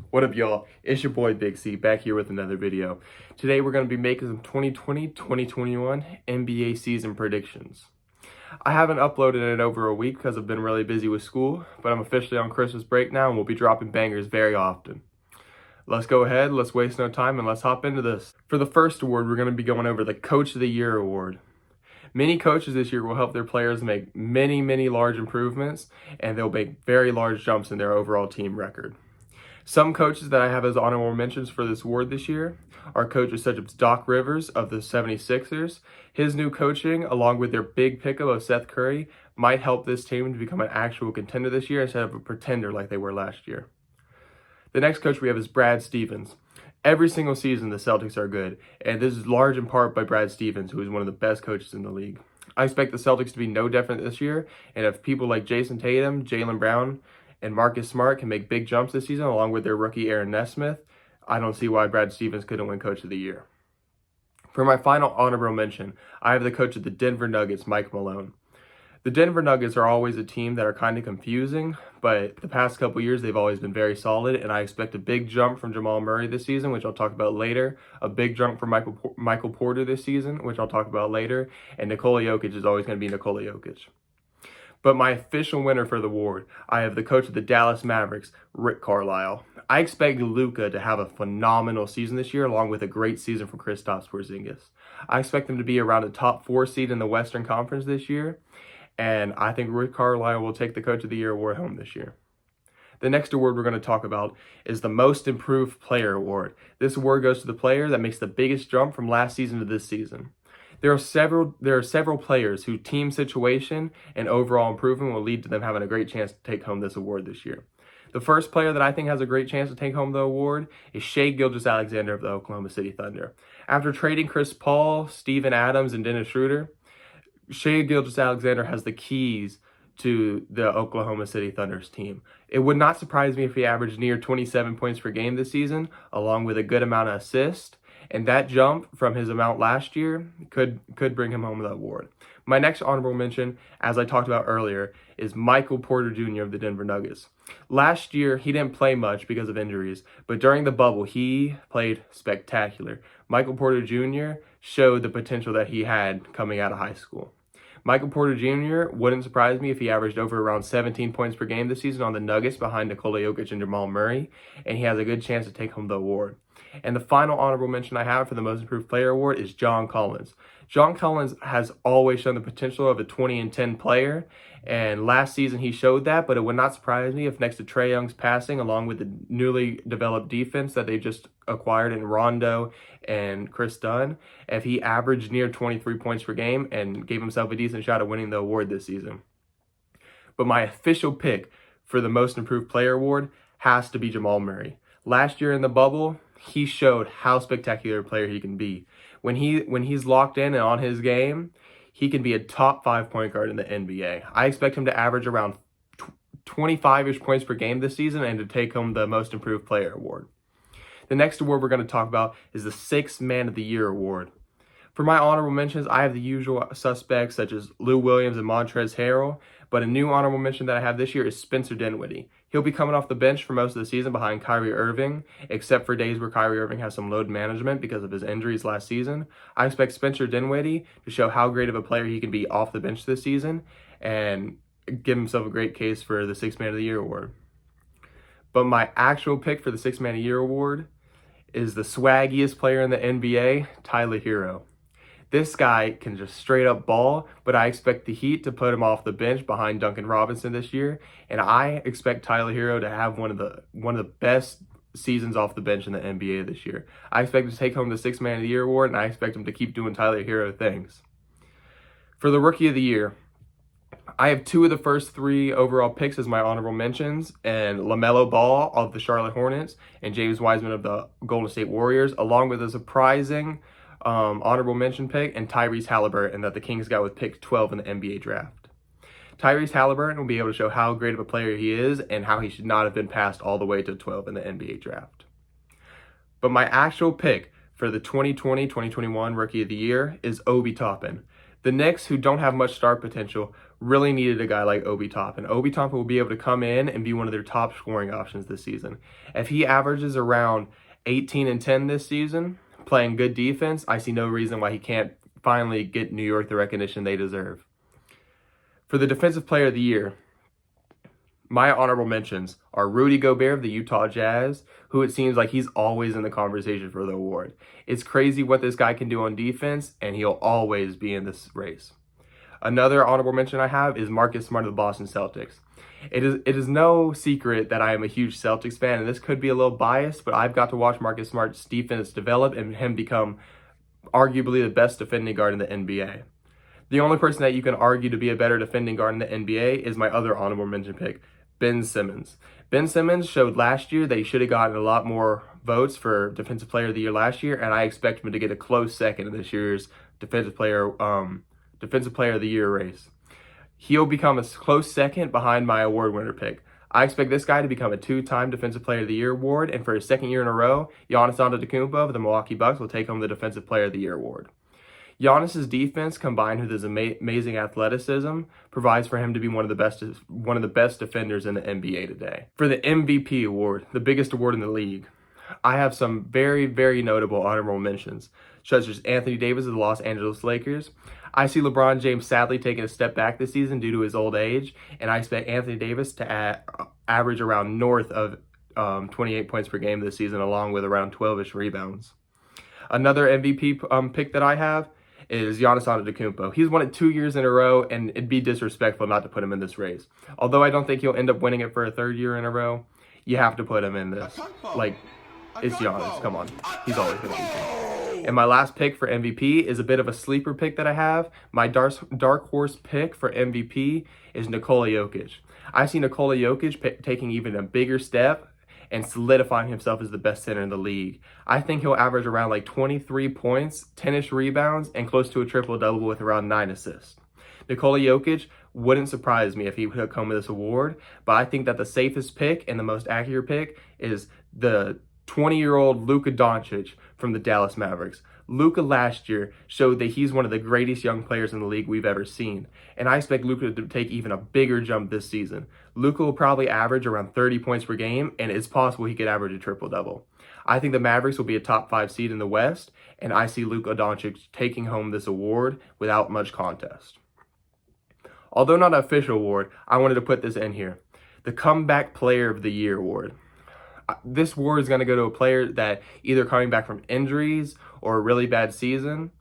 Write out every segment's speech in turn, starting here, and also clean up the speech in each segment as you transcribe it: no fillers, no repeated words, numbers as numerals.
What up, y'all? It's your boy Big C back here with another video. Today we're going to be making some 2020-2021 NBA season predictions. I haven't uploaded in over a week because I've been really busy with school, but I'm officially on Christmas break now and we'll be dropping bangers very often. Let's go ahead, let's waste no time, and let's hop into this. For the first award, we're going to be going over the Coach of the Year award. Many coaches this year will help their players make many large improvements, and they'll make very large jumps in their overall team record. Some coaches that I have as honorable mentions for this award this year are coaches such as Doc Rivers of the 76ers. His new coaching, along with their big pickup of Seth Curry, might help this team to become an actual contender this year instead of a pretender like they were last year. The next coach we have is Brad Stevens. Every single season, the Celtics are good, and this is large in part by Brad Stevens, who is one of the best coaches in the league. I expect the Celtics to be no different this year, and if people like Jason Tatum, Jaylen Brown, and Marcus Smart can make big jumps this season, along with their rookie Aaron Nesmith, I don't see why Brad Stevens couldn't win Coach of the Year. For my final honorable mention, I have the coach of the Denver Nuggets, Mike Malone. The Denver Nuggets are always a team that are kind of confusing, but the past couple years they've always been very solid, and I expect a big jump from Jamal Murray this season, which I'll talk about later, a big jump from Michael Porter this season, which I'll talk about later, and Nikola Jokic is always going to be Nikola Jokic. But my official winner for the award, I have the coach of the Dallas Mavericks, Rick Carlisle. I expect Luka to have a phenomenal season this year, along with a great season for Kristaps Porzingis. I expect them to be around a top 4 seed in the Western Conference this year, and I think Rick Carlisle will take the Coach of the Year award home this year. The next award we're going to talk about is the Most Improved Player award. This award goes to the player that makes the biggest jump from last season to this season. There are several players whose team situation and overall improvement will lead to them having a great chance to take home this award this year. The first player that I think has a great chance to take home the award is Shai Gilgeous-Alexander of the Oklahoma City Thunder. After trading Chris Paul, Steven Adams, and Dennis Schroeder, Shai Gilgeous-Alexander has the keys to the Oklahoma City Thunder's team. It would not surprise me if he averaged near 27 points per game this season, along with a good amount of assists. And that jump from his amount last year could bring him home the award. My next honorable mention, as I talked about earlier, is Michael Porter Jr. of the Denver Nuggets. Last year, he didn't play much because of injuries, but during the bubble, he played spectacular. Michael Porter Jr. showed the potential that he had coming out of high school. Michael Porter Jr. wouldn't surprise me if he averaged over around 17 points per game this season on the Nuggets behind Nikola Jokic and Jamal Murray, and he has a good chance to take home the award. And the final honorable mention I have for the Most Improved Player award is John Collins. John Collins has always shown the potential of a 20-10 player, and last season he showed that, but it would not surprise me if next to Trae Young's passing, along with the newly developed defense that they just acquired in Rondo and Chris Dunn, if he averaged near 23 points per game and gave himself a decent shot at winning the award this season. But my official pick for the Most Improved Player award has to be Jamal Murray. Last year in the bubble, he showed how spectacular a player he can be. When he's locked in and on his game, he can be a top 5 point guard in the NBA. I expect him to average around 25-ish points per game this season and to take home the Most Improved Player award. The next award we're going to talk about is the Sixth Man of the Year award. For my honorable mentions, I have the usual suspects such as Lou Williams and Montrezl Harrell, but a new honorable mention that I have this year is Spencer Dinwiddie. He'll be coming off the bench for most of the season behind Kyrie Irving, except for days where Kyrie Irving has some load management because of his injuries last season. I expect Spencer Dinwiddie to show how great of a player he can be off the bench this season and give himself a great case for the Sixth Man of the Year award. But my actual pick for the Sixth Man of the Year award is the swaggiest player in the NBA, Tyler Hero. This guy can just straight up ball, but I expect the Heat to put him off the bench behind Duncan Robinson this year, and I expect Tyler Hero to have one of the best seasons off the bench in the NBA this year. I expect him to take home the Sixth Man of the Year award, and I expect him to keep doing Tyler Hero things. For the Rookie of the Year, I have 2 of the first 3 overall picks as my honorable mentions, and Lamelo Ball of the Charlotte Hornets and James Wiseman of the Golden State Warriors, along with a surprising honorable mention pick and Tyrese Haliburton that the Kings got with pick 12 in the NBA draft. Tyrese Haliburton will be able to show how great of a player he is and how he should not have been passed all the way to 12 in the NBA draft. But my actual pick for the 2020-2021 Rookie of the Year is Obi Toppin. The Knicks, who don't have much star potential, really needed a guy like Obi Toppin. Obi Toppin will be able to come in and be one of their top scoring options this season. If he averages around 18 and 10 this season, playing good defense, I see no reason why he can't finally get New York the recognition they deserve. For the Defensive Player of the Year, my honorable mentions are Rudy Gobert of the Utah Jazz, who it seems like he's always in the conversation for the award. It's crazy what this guy can do on defense, and he'll always be in this race. Another honorable mention I have is Marcus Smart of the Boston Celtics. It is no secret that I am a huge Celtics fan, and this could be a little biased, but I've got to watch Marcus Smart's defense develop and him become arguably the best defending guard in the NBA. The only person that you can argue to be a better defending guard in the NBA is my other honorable mention pick, Ben Simmons. Ben Simmons showed last year that he should have gotten a lot more votes for Defensive Player of the Year last year, and I expect him to get a close second in this year's Defensive Player of the Year race. He'll become a close second behind my award winner pick. I expect this guy to become a 2-time Defensive Player of the Year award, and for his second year in a row, Giannis Antetokounmpo of the Milwaukee Bucks will take home the Defensive Player of the Year award. Giannis's defense, combined with his amazing athleticism, provides for him to be one of the best defenders in the NBA today. For the MVP award, the biggest award in the league, I have some very, very notable honorable mentions, such as Anthony Davis of the Los Angeles Lakers. I see LeBron James sadly taking a step back this season due to his old age, and I expect Anthony Davis to average around north of 28 points per game this season, along with around 12-ish rebounds. Another MVP pick that I have is Giannis Antetokounmpo. He's won it 2 years in a row, and it'd be disrespectful not to put him in this race. Although I don't think he'll end up winning it for a third year in a row, you have to put him in this. Like, it's Giannis. Come on. He's always going to be here. And my last pick for MVP is a bit of a sleeper pick that I have. My dark horse pick for MVP is Nikola Jokic. I see Nikola Jokic taking even a bigger step and solidifying himself as the best center in the league. I think he'll average around like 23 points, 10-ish rebounds, and close to a triple-double with around 9 assists. Nikola Jokic wouldn't surprise me if he would come with this award, but I think that the safest pick and the most accurate pick is the 20-year-old Luka Donćic from the Dallas Mavericks. Luka last year showed that he's one of the greatest young players in the league we've ever seen, and I expect Luka to take even a bigger jump this season. Luka will probably average around 30 points per game, and it's possible he could average a triple-double. I think the Mavericks will be a top 5 seed in the West, and I see Luka Donćic taking home this award without much contest. Although not an official award, I wanted to put this in here. The Comeback Player of the Year award. This award is going to go to a player that either coming back from injuries or a really bad season,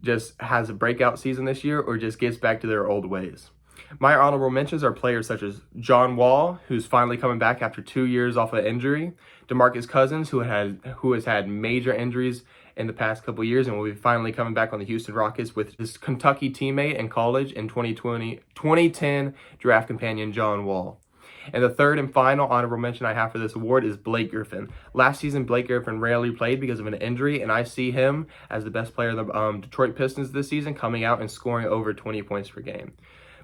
just has a breakout season this year, or just gets back to their old ways. My honorable mentions are players such as John Wall, who's finally coming back after 2 years off of injury, Demarcus Cousins, who has had major injuries in the past couple years and will be finally coming back on the Houston Rockets with his Kentucky teammate in college in 2010 draft companion John Wall. And the third and final honorable mention I have for this award is Blake Griffin. Last season, Blake Griffin rarely played because of an injury, and I see him as the best player in the Detroit Pistons this season, coming out and scoring over 20 points per game.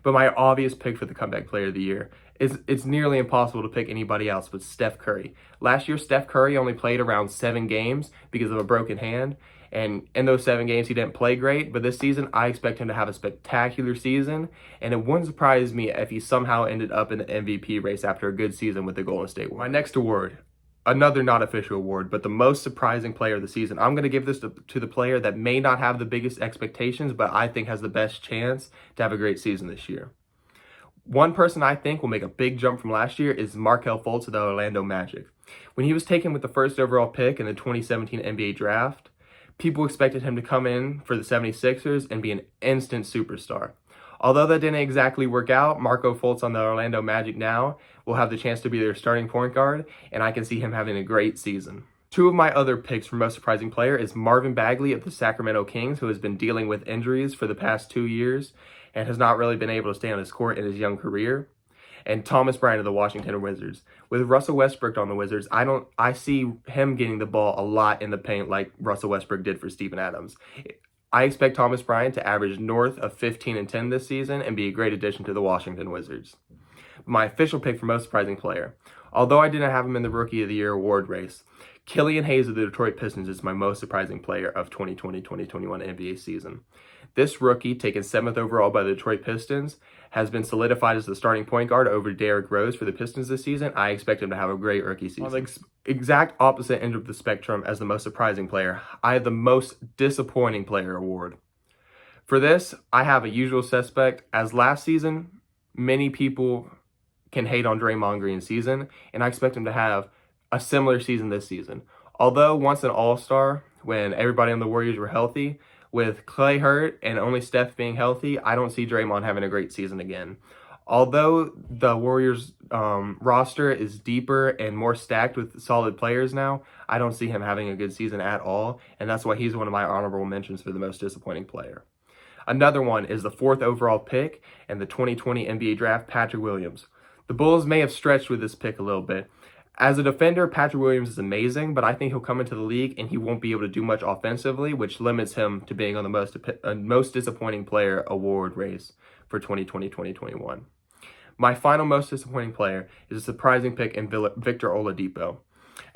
But my obvious pick for the Comeback Player of the Year is it's nearly impossible to pick anybody else but Steph Curry. Last year, Steph Curry only played around 7 games because of a broken hand. And in those 7 games, he didn't play great. But this season, I expect him to have a spectacular season. And it wouldn't surprise me if he somehow ended up in the MVP race after a good season with the Golden State Warriors. My next award, another not official award, but the most surprising player of the season. I'm going to give this to the player that may not have the biggest expectations, but I think has the best chance to have a great season this year. One person I think will make a big jump from last year is Markelle Fultz of the Orlando Magic. When he was taken with the first overall pick in the 2017 NBA draft, people expected him to come in for the 76ers and be an instant superstar. Although that didn't exactly work out, Markelle Fultz on the Orlando Magic now will have the chance to be their starting point guard, and I can see him having a great season. 2 of my other picks for most surprising player is Marvin Bagley of the Sacramento Kings, who has been dealing with injuries for the past 2 years and has not really been able to stay on his court in his young career. And Thomas Bryant of the Washington Wizards. With Russell Westbrook on the Wizards, I see him getting the ball a lot in the paint like Russell Westbrook did for Steven Adams. I expect Thomas Bryant to average north of 15 and 10 this season and be a great addition to the Washington Wizards. My official pick for most surprising player. Although I didn't have him in the Rookie of the Year award race, Killian Hayes of the Detroit Pistons is my most surprising player of 2020-2021 NBA season. This rookie, taken 7th overall by the Detroit Pistons, has been solidified as the starting point guard over Derrick Rose for the Pistons this season. I expect him to have a great rookie season. On the exact opposite end of the spectrum as the most surprising player, I have the most disappointing player award. For this, I have a usual suspect. As last season, many people can hate on Draymond Green's season, and I expect him to have a similar season this season. Although once an all-star, when everybody on the Warriors were healthy, with Clay hurt and only Steph being healthy, I don't see Draymond having a great season again. Although the Warriors roster is deeper and more stacked with solid players now, I don't see him having a good season at all, and that's why he's one of my honorable mentions for the most disappointing player. Another one is the 4th overall pick in the 2020 NBA draft, Patrick Williams. The Bulls may have stretched with this pick a little bit. As a defender, Patrick Williams is amazing, but I think he'll come into the league and he won't be able to do much offensively, which limits him to being on the most disappointing player award race for 2020-2021. My final most disappointing player is a surprising pick in Victor Oladipo.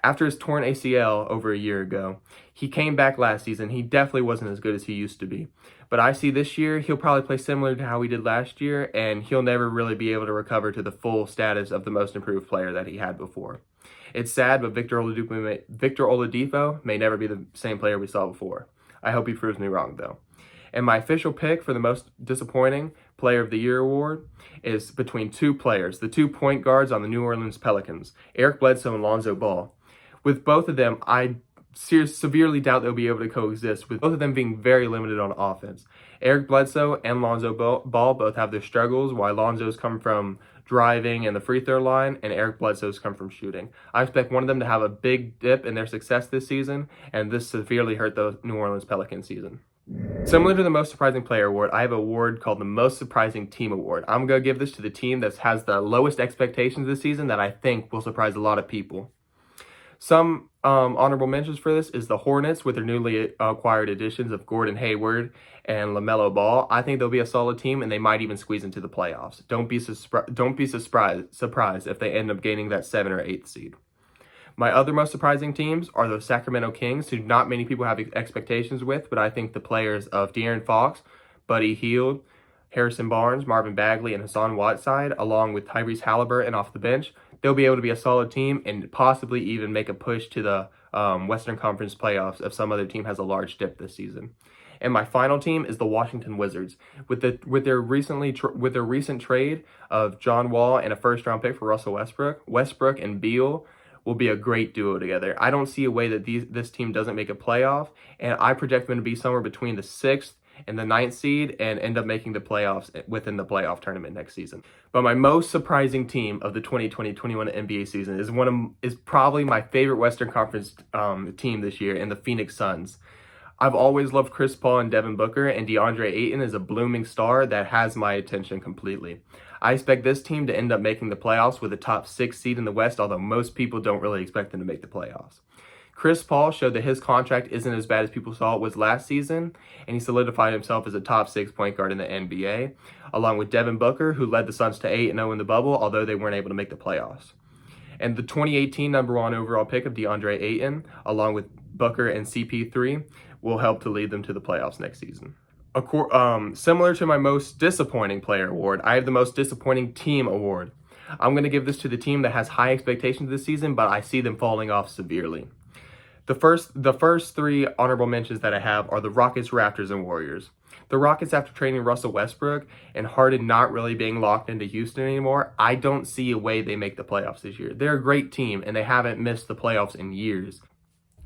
After his torn ACL over a year ago, he came back last season. He definitely wasn't as good as he used to be. But I see this year, he'll probably play similar to how he did last year, and he'll never really be able to recover to the full status of the most improved player that he had before. It's sad, but Victor Oladipo may never be the same player we saw before. I hope he proves me wrong, though. And my official pick for the most disappointing Player of the Year award is between two players, the 2 point guards on the New Orleans Pelicans, Eric Bledsoe and Lonzo Ball. With both of them, I severely doubt they'll be able to coexist, with both of them being very limited on offense. Eric Bledsoe and Lonzo Ball both have their struggles, while Lonzo's come from driving and the free throw line, and Eric Bledsoe's come from shooting. I expect one of them to have a big dip in their success this season, and this severely hurt the New Orleans Pelicans season. Similar to the Most Surprising Player award, I have an award called the Most Surprising Team award. I'm going to give this to the team that has the lowest expectations this season that I think will surprise a lot of people. Some honorable mentions for this is the Hornets with their newly acquired additions of Gordon Hayward and Lamelo Ball. I think they'll be a solid team, and they might even squeeze into the playoffs. Don't be surprised if they end up gaining that 7th or 8th seed. My other most surprising teams are the Sacramento Kings, who not many people have expectations with, but I think the players of De'Aaron Fox, Buddy Hield, Harrison Barnes, Marvin Bagley, and Hassan Whiteside, along with Tyrese Haliburton off the bench, they'll be able to be a solid team and possibly even make a push to the Western Conference playoffs if some other team has a large dip this season. And my final team is the Washington Wizards. With their recent trade of John Wall and a first-round pick for Russell Westbrook and Beal will be a great duo together. I don't see a way that this team doesn't make a playoff, and I project them to be somewhere between the 6th and the 9th seed and end up making the playoffs within the playoff tournament next season. But my most surprising team of the 2020-21 NBA season is probably my favorite Western Conference team this year, in the Phoenix Suns. I've always loved Chris Paul and Devin Booker, and DeAndre Ayton is a blooming star that has my attention completely. I expect this team to end up making the playoffs with a top 6 seed in the West, although most people don't really expect them to make the playoffs. Chris Paul showed that his contract isn't as bad as people saw it was last season, and he solidified himself as a top 6 point guard in the NBA, along with Devin Booker, who led the Suns to 8-0 in the bubble, although they weren't able to make the playoffs. And the 2018 number 1 overall pick of DeAndre Ayton, along with Booker and CP3, will help to lead them to the playoffs next season. Similar to my most disappointing player award, I have the most disappointing team award. I'm going to give this to the team that has high expectations this season, but I see them falling off severely. The first 3 honorable mentions that I have are the Rockets, Raptors, and Warriors. The Rockets, after trading Russell Westbrook and Harden not really being locked into Houston anymore, I don't see a way they make the playoffs this year. They're a great team, and they haven't missed the playoffs in years.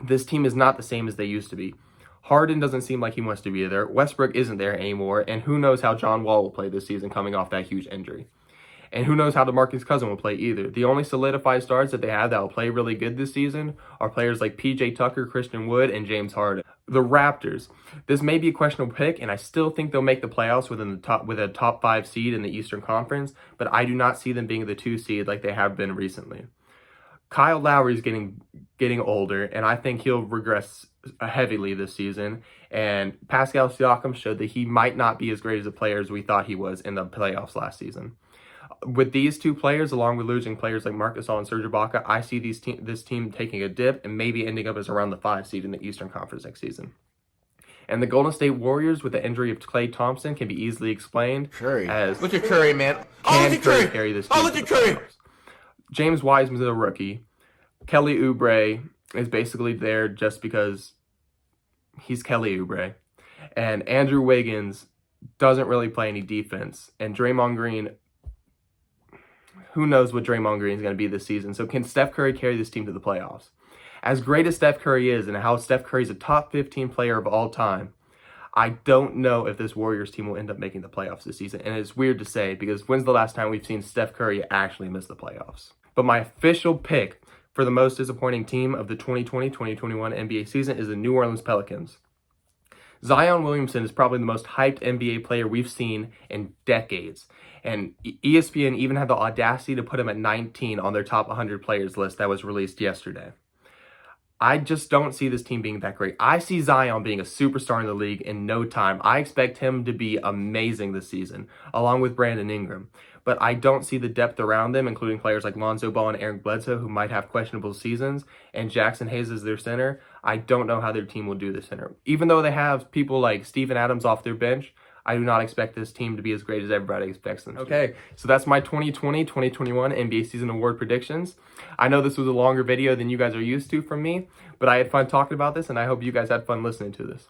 This team is not the same as they used to be. Harden doesn't seem like he wants to be there. Westbrook isn't there anymore, and who knows how John Wall will play this season coming off that huge injury. And who knows how Demarcus Cousins will play either. The only solidified stars that they have that will play really good this season are players like PJ Tucker, Christian Wood, and James Harden. The Raptors. This may be a questionable pick, and I still think they'll make the playoffs with a top 5 seed in the Eastern Conference, but I do not see them being the 2 seed like they have been recently. Kyle Lowry is getting older, and I think he'll regress heavily this season. And Pascal Siakam showed that he might not be as great as a player as we thought he was in the playoffs last season. With these two players, along with losing players like Marc Gasol and Serge Ibaka, I see this team taking a dip and maybe ending up as around the 5 seed in the Eastern Conference next season. And the Golden State Warriors, with the injury of Klay Thompson, can be easily explained as... Look at Curry, man. Can Curry carry this team to the playoffs? James Wiseman is a rookie. Kelly Oubre is basically there just because he's Kelly Oubre. And Andrew Wiggins doesn't really play any defense. And Draymond Green, who knows what Draymond Green is going to be this season. So can Steph Curry carry this team to the playoffs? As great as Steph Curry is and how Steph Curry is a top 15 player of all time, I don't know if this Warriors team will end up making the playoffs this season. And it's weird to say because when's the last time we've seen Steph Curry actually miss the playoffs? But my official pick for the most disappointing team of the 2020-2021 NBA season is the New Orleans Pelicans. Zion Williamson is probably the most hyped NBA player we've seen in decades. And ESPN even had the audacity to put him at 19 on their top 100 players list that was released yesterday. I just don't see this team being that great. I see Zion being a superstar in the league in no time. I expect him to be amazing this season, along with Brandon Ingram. But I don't see the depth around them, including players like Lonzo Ball and Eric Bledsoe, who might have questionable seasons, and Jackson Hayes is their center. I don't know how their team will do this center. Even though they have people like Steven Adams off their bench, I do not expect this team to be as great as everybody expects them to. Okay, so that's my 2020-2021 NBA season award predictions. I know this was a longer video than you guys are used to from me, but I had fun talking about this, and I hope you guys had fun listening to this.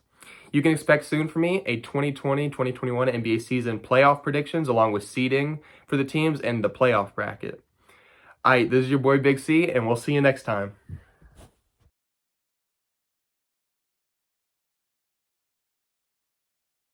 You can expect soon from me a 2020-2021 NBA season playoff predictions along with seeding for the teams and the playoff bracket. All right, this is your boy Big C, and we'll see you next time.